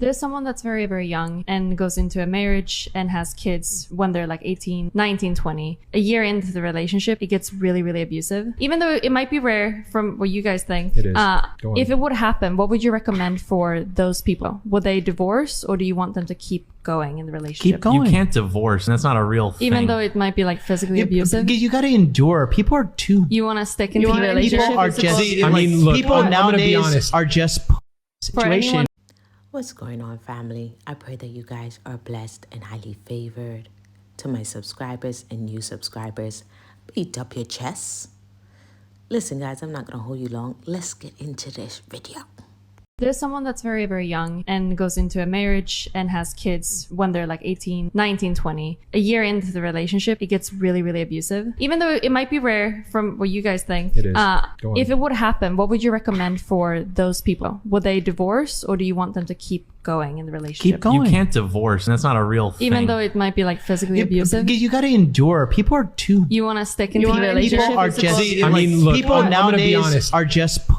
There's someone that's very, very young and goes into a marriage and has kids when they're like 18, 19, 20. A year into the relationship, it gets really, really abusive. Even though it might be rare from what you guys think. It is. If it would happen, what would you recommend for those people? Would they divorce, or do you want them to keep going in the relationship? Keep going. You can't divorce, and that's not a real thing. Even though it might be like physically abusive? You got to endure. People are too... You want to stick in the relationship? People are just... look, people I'm gonna be nowadays honest. are just... situation. What's going on, family? I pray that you guys are blessed and highly favored. To my subscribers and new subscribers, beat up your chests. Listen, guys, I'm not going to hold you long. Let's get into this video. There's someone that's very, very young and goes into a marriage and has kids when they're like 18, 19, 20. A year into the relationship, it gets really, really abusive. Even though it might be rare from what you guys think. It is. If it would happen, what would you recommend for those people? Would they divorce, or do you want them to keep going in the relationship? Keep going. You can't divorce, and that's not a real thing. Even though it might be like physically abusive? You got to endure. People are too... You want to stick in the relationship? People are just... look, people I'm gonna be nowadays honest. are just...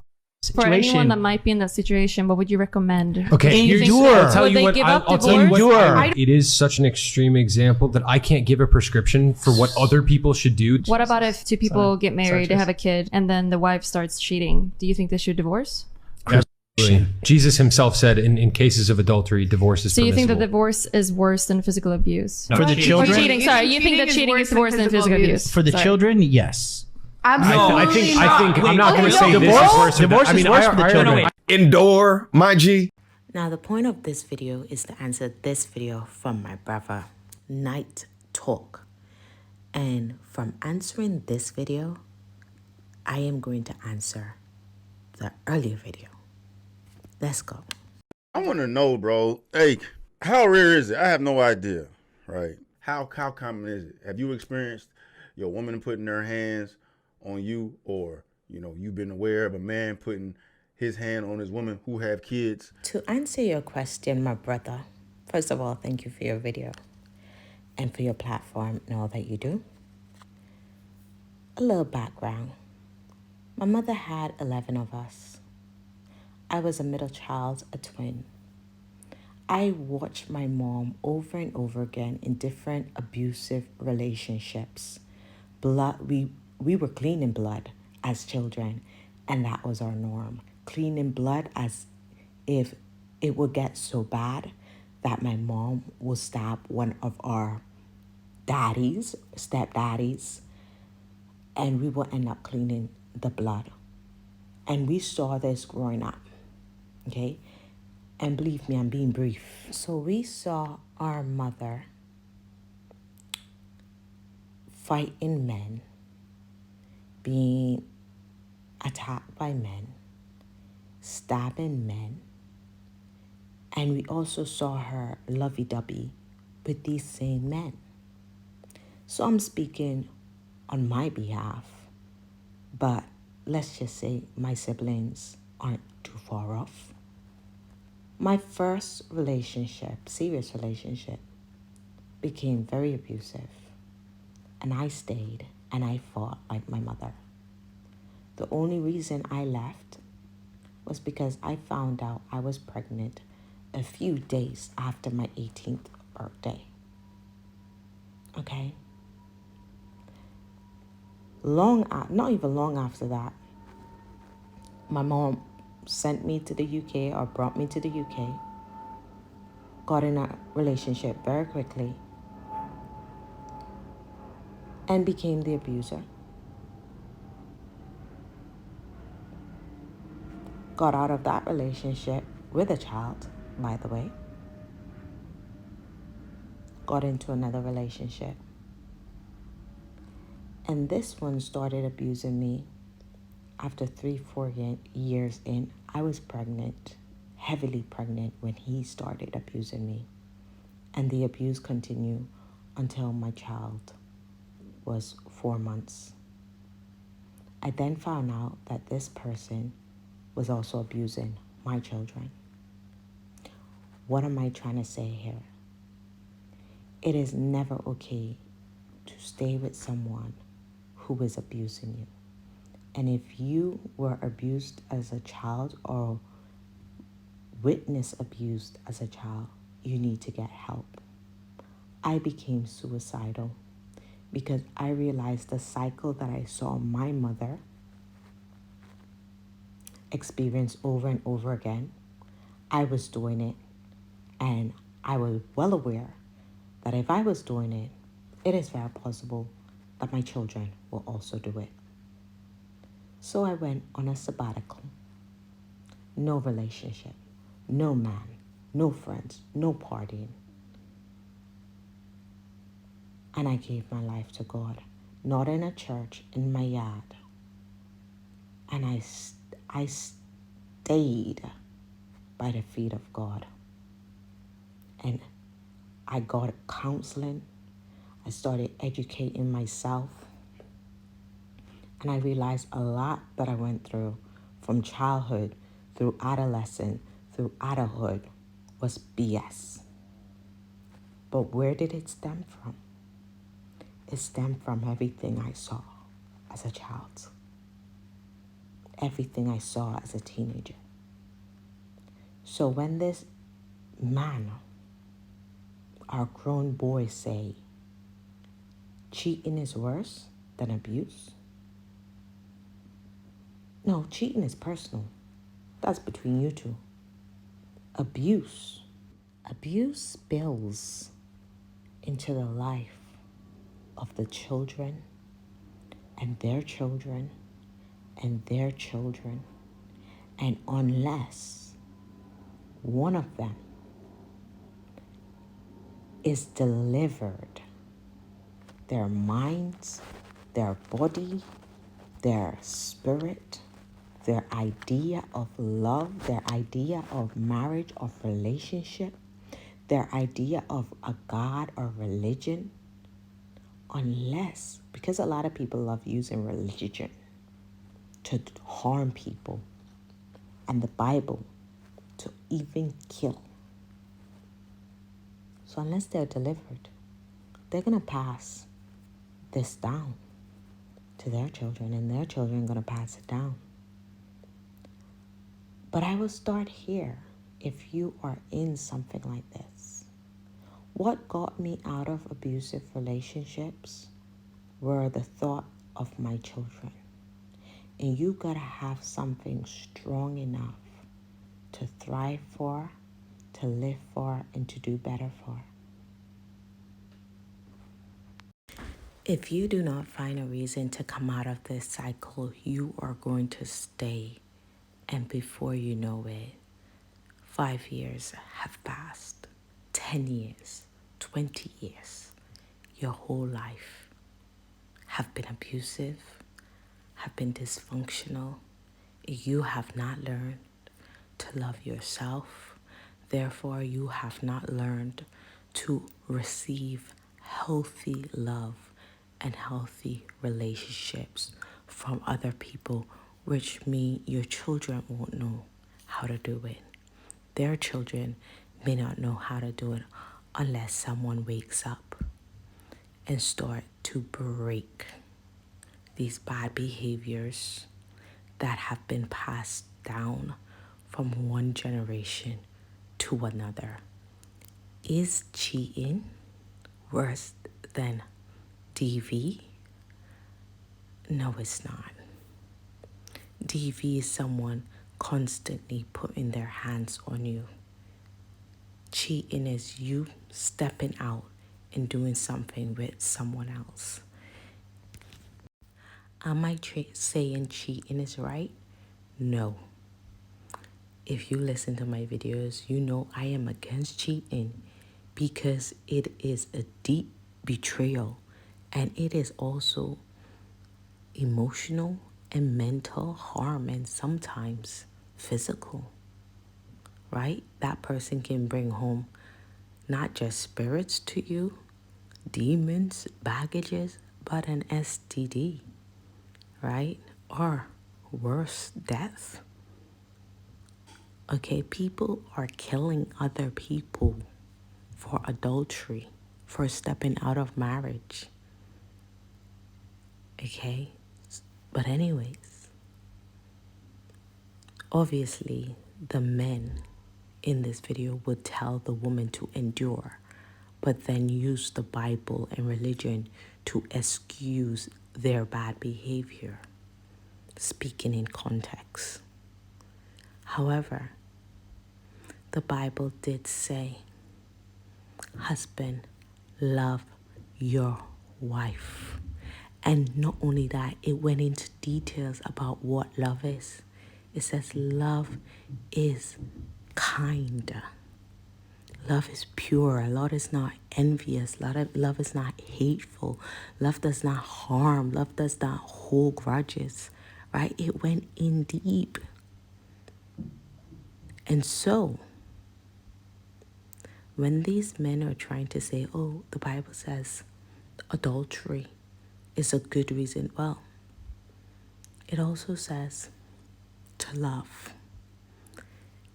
For anyone that might be in that situation, what would you recommend? Okay, Endure. I'll tell Would you they what. give up I'll tell you divorce? what. It is such an extreme example that I can't give a prescription for what other people should do. What about if two people get married, they have a kid, and then the wife starts cheating? Do you think they should divorce? Absolutely. Jesus himself said in cases of adultery, divorce is So you think that permissible. divorce is worse than physical abuse? For the Or children? cheating, sorry. You think that cheating is worse than physical abuse? For the Sorry. children, yes. I think I'm not going to no, say this is divorce- worse. divorce I mean, is worse for the children. Endure, my G. Now, the point of this video is to answer this video from my brother, Night Talk. And from answering this video, I am going to answer the earlier video. Let's go. I want to know, bro. Hey, how rare is it? I have no idea, right? How common is it? Have you experienced your woman putting her hands on you, or you've been aware of a man putting his hand on his woman who have kids? To answer your question, my brother, first of all, thank you for your video and for your platform and all that you do. A little background. My mother had 11 of us. I was a middle child, a twin. I watched my mom over and over again in different abusive relationships. We were clean in blood as children, and that was our norm. Clean in blood as if it would get so bad that my mom will stab one of our stepdaddies, and we will end up cleaning the blood. And we saw this growing up, okay? And believe me, I'm being brief. So we saw our mother fighting men, being attacked by men, stabbing men, and we also saw her lovey-dovey with these same men. So I'm speaking on my behalf, but let's just say my siblings aren't too far off. My first relationship, serious relationship, became very abusive, and I stayed and I fought like my mother. The only reason I left was because I found out I was pregnant a few days after my 18th birthday. Okay? Not even long after that, my mom sent me to the UK or brought me to the UK, got in a relationship very quickly, and became the abuser. Got out of that relationship with a child, by the way. Got into another relationship. And this one started abusing me. After 3-4 years in, I was pregnant, heavily pregnant, when he started abusing me. And the abuse continued until my child was 4 months. I then found out that this person was also abusing my children. What am I trying to say here? It is never okay to stay with someone who is abusing you. And if you were abused as a child or witnessed abuse as a child, you need to get help. I became suicidal because I realized the cycle that I saw my mother experience over and over again. I was doing it, and I was well aware that if I was doing it, it is very possible that my children will also do it. So I went on a sabbatical. No relationship, no man, no friends, no partying. And I gave my life to God, not in a church, in my yard. And I stayed by the feet of God. And I got counseling. I started educating myself. And I realized a lot that I went through from childhood through adolescence, through adulthood, was BS. But where did it stem from? It stemmed from everything I saw as a child. Everything I saw as a teenager. So when this man, our grown boys say, cheating is worse than abuse. No, cheating is personal. That's between you two. Abuse spills into the life of the children and their children and their children. And unless one of them is delivered, their minds, their body, their spirit, their idea of love, their idea of marriage, of relationship, their idea of a God or religion, unless, because a lot of people love using religion to harm people and the Bible to even kill. So unless they're delivered, they're going to pass this down to their children, and their children are going to pass it down. But I will start here. If you are in something like this, what got me out of abusive relationships were the thought of my children. And you gotta have something strong enough to thrive for, to live for, and to do better for. If you do not find a reason to come out of this cycle, you are going to stay. And before you know it, 5 years have passed, 10 years, 20 years. Your whole life have been abusive, have been dysfunctional. You have not learned to love yourself. Therefore, you have not learned to receive healthy love and healthy relationships from other people, which mean your children won't know how to do it. Their children may not know how to do it unless someone wakes up and start to break these bad behaviors that have been passed down from one generation to another. Is cheating worse than DV? No, it's not. DV is someone constantly putting their hands on you. Cheating is you stepping out and doing something with someone else. Am I saying cheating is right? No. If you listen to my videos, you know I am against cheating because it is a deep betrayal, and it is also emotional and mental harm, and sometimes physical, right? That person can bring home not just spirits to you, demons, baggages, but an STD, right? Or worse, death. Okay, people are killing other people for adultery, for stepping out of marriage. Okay? But anyways, obviously, the men in this video would tell the woman to endure, but then use the Bible and religion to excuse their bad behavior, speaking in context. However, the Bible did say, husband, love your wife. And not only that, it went into details about what love is. It says love is kind. Love is pure. Love is not envious. Love is not hateful. Love does not harm. Love does not hold grudges, right? It went in deep. And so, when these men are trying to say, oh, the Bible says adultery is a good reason, well, it also says to love.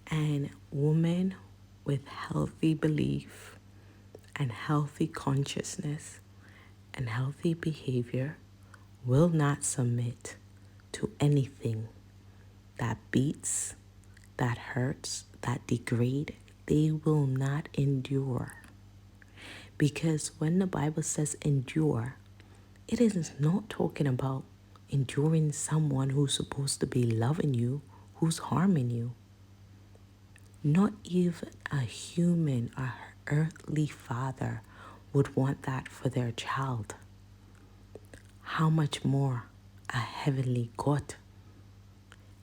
And women with healthy belief and healthy consciousness and healthy behavior will not submit to anything that beats, that hurts, that degrade. They will not endure. Because when the Bible says endure, it is not talking about enduring someone who's supposed to be loving you, who's harming you. Not even a human, a earthly father would want that for their child. How much more a heavenly God?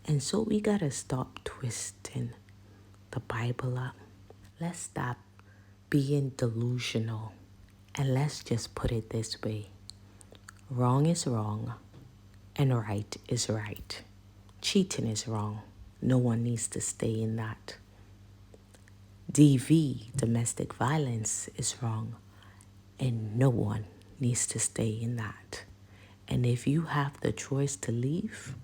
And so we gotta stop twisting the Bible up. Let's stop being delusional. And let's just put it this way. Wrong is wrong and right is right. Cheating is wrong. No one needs to stay in that. DV, domestic violence, is wrong, and no one needs to stay in that. And if you have the choice to leave,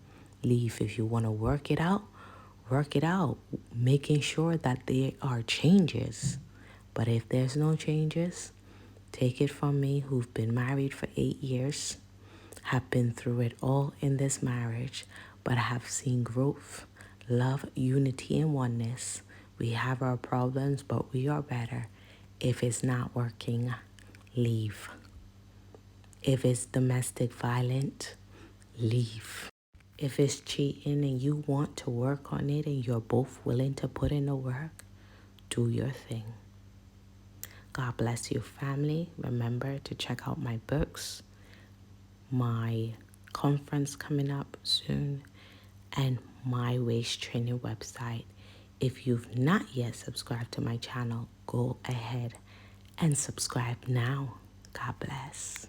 leave. If you want to work it out, making sure that there are changes. But if there's no changes, take it from me, who've been married for 8 years, have been through it all in this marriage, but have seen growth, love, unity, and oneness. We have our problems, but we are better. If it's not working, leave. If it's domestic violence, leave. If it's cheating and you want to work on it and you're both willing to put in the work, do your thing. God bless you, family. Remember to check out my books, my conference coming up soon, and my waist training website. If you've not yet subscribed to my channel, go ahead and subscribe now. God bless.